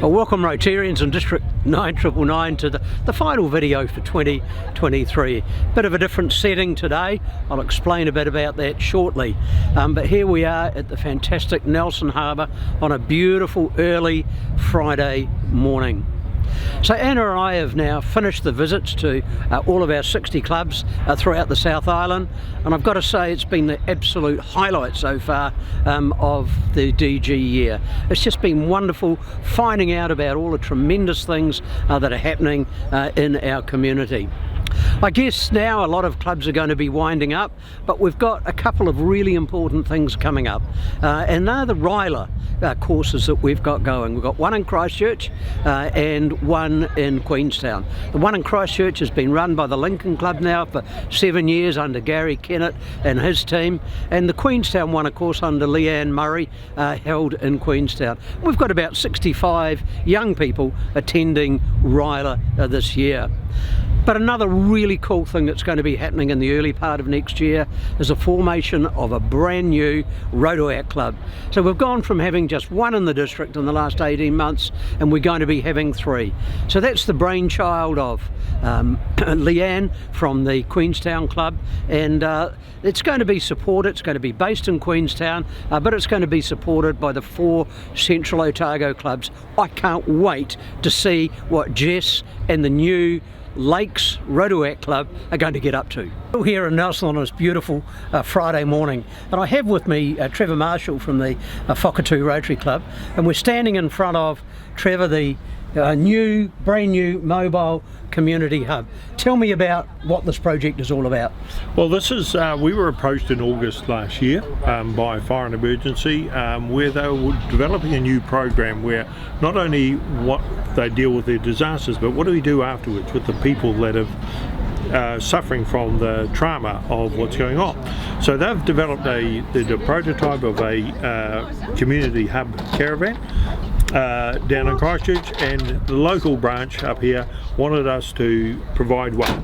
Well, welcome Rotarians in District 9999 to the final video for 2023. Bit of a different setting today. I'll explain a bit about that shortly. But here we are at the fantastic Nelson Harbour on a beautiful early Friday morning. So Anna and I have now finished the visits to all of our 60 clubs throughout the South Island, and I've got to say it's been the absolute highlight so far of the DG year. It's just been wonderful finding out about all the tremendous things that are happening in our community. I guess now a lot of clubs are going to be winding up, but we've got a couple of really important things coming up, and they're the Ryler courses that we've got going. We've got one in Christchurch and one in Queenstown. The one in Christchurch has been run by the Lincoln Club now for 7 years under Gary Kennett and his team, and the Queenstown one, of course, under Leanne Murray, held in Queenstown. We've got about 65 young people attending Ryler this year. But another really cool thing that's going to be happening in the early part of next year is the formation of a brand new Rotoac club. So we've gone from having just one in the district in the last 18 months, and we're going to be having 3. So that's the brainchild of Leanne from the Queenstown Club, and it's going to be supported. It's going to be based in Queenstown, but it's going to be supported by the 4 Central Otago clubs. I can't wait to see what Jess and the new Lakes Rotoac Club are going to get up to. We're here in Nelson on this beautiful Friday morning, and I have with me Trevor Marshall from the Whakatū Rotary Club, and we're standing in front of Trevor, the brand new mobile community hub. Tell me about what this project is all about. Well, this is we were approached in August last year by Fire and Emergency, where they were developing a new program where not only what they deal with their disasters, but what do we do afterwards with the people that have suffering from the trauma of what's going on. So they've developed the prototype of a community hub caravan down in Christchurch, and the local branch up here wanted us to provide one.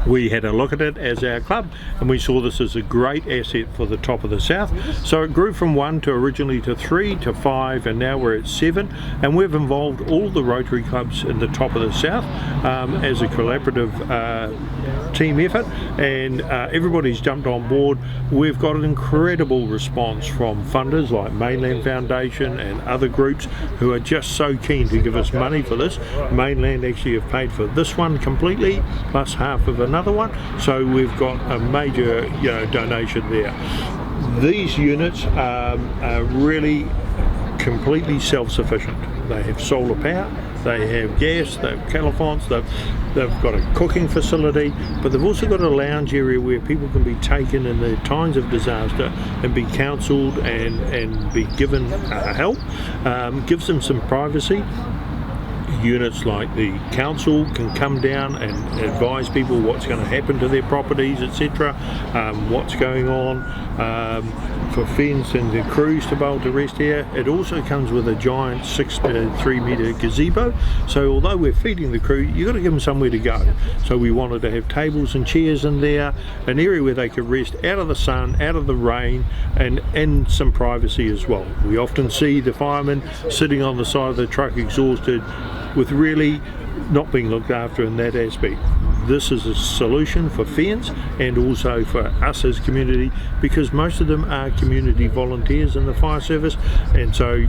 We had a look at it as our club, and we saw this as a great asset for the top of the south. So it grew from 1 to originally to 3 to 5, and now we're at 7, and we've involved all the Rotary clubs in the top of the south as a collaborative team effort, and everybody's jumped on board. We've got an incredible response from funders like Mainland Foundation and other groups who are just so keen to give us money for this. Mainland actually have paid for this one completely, plus half of another one, so we've got a major donation there. These units are really completely self-sufficient. They have solar power, they have gas, they have calefons, they've got a cooking facility, but they've also got a lounge area where people can be taken in the times of disaster and be counselled and be given help. Gives them some privacy. Units like the council can come down and advise people what's going to happen to their properties, etc., what's going on, for fence and the crews to be able to rest here. It also comes with a giant 3 metre gazebo, so although we're feeding the crew, you've got to give them somewhere to go. So we wanted to have tables and chairs in there, an area where they could rest out of the sun, out of the rain, and some privacy as well. We often see the firemen sitting on the side of the truck exhausted, with really not being looked after in that aspect. This is a solution for fans and also for us as community, because most of them are community volunteers in the fire service, and so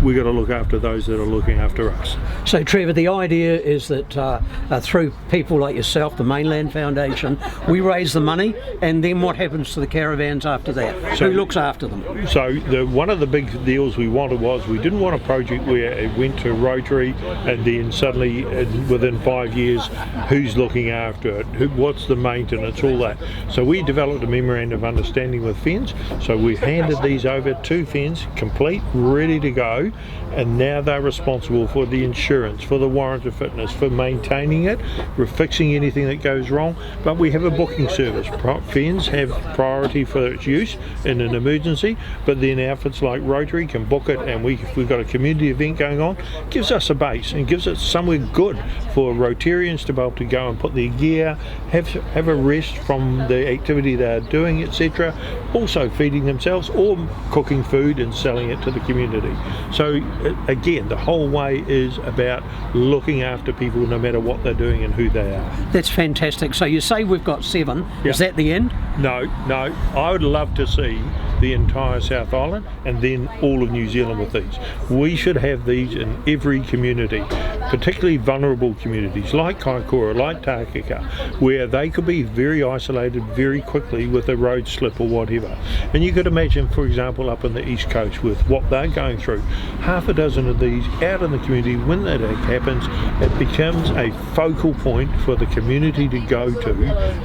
we've got to look after those that are looking after us. So Trevor, the idea is that through people like yourself, the Mainland Foundation, we raise the money, and then what happens to the caravans after that? Who looks after them? So one of the big deals we wanted was, we didn't want a project where it went to Rotary and then suddenly within 5 years who's looking after it, what's the maintenance, all that. So we developed a memorandum of understanding with FENS, so we've handed these over to FENS, complete, ready to go, and now they're responsible for the insurance, for the warrant of fitness, for maintaining it, for fixing anything that goes wrong. But we have a booking service. FENS have priority for its use in an emergency, but then outfits like Rotary can book it, and if we've got a community event going on, gives us a base and gives us somewhere good for Rotarians to be able to go and put their gear, have a rest from the activity they're doing, etc. Also feeding themselves or cooking food and selling it to the community. So again, the whole way is about looking after people no matter what they're doing and who they are. That's fantastic. So you say we've got 7. Yeah. Is that the end? No, I would love to see the entire South Island and then all of New Zealand with these. We should have these in every community, particularly vulnerable communities like Kaikoura, like Tākeka, where they could be very isolated very quickly with a road slip or whatever. And you could imagine, for example, up on the East Coast with what they're going through, half a dozen of these out in the community. When that happens, it becomes a focal point for the community to go to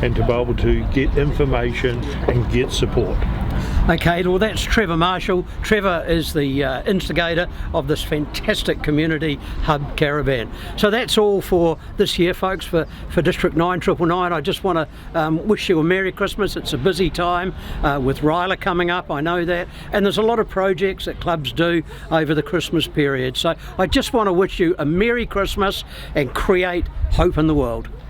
and to be able to get information and get support. Okay, well that's Trevor Marshall. Trevor is the instigator of this fantastic community hub caravan. So that's all for this year, folks, for District 9999. I just want to wish you a Merry Christmas. It's a busy time with Ryla coming up, I know that, and there's a lot of projects that clubs do over the Christmas period. So I just want to wish you a Merry Christmas and create hope in the world.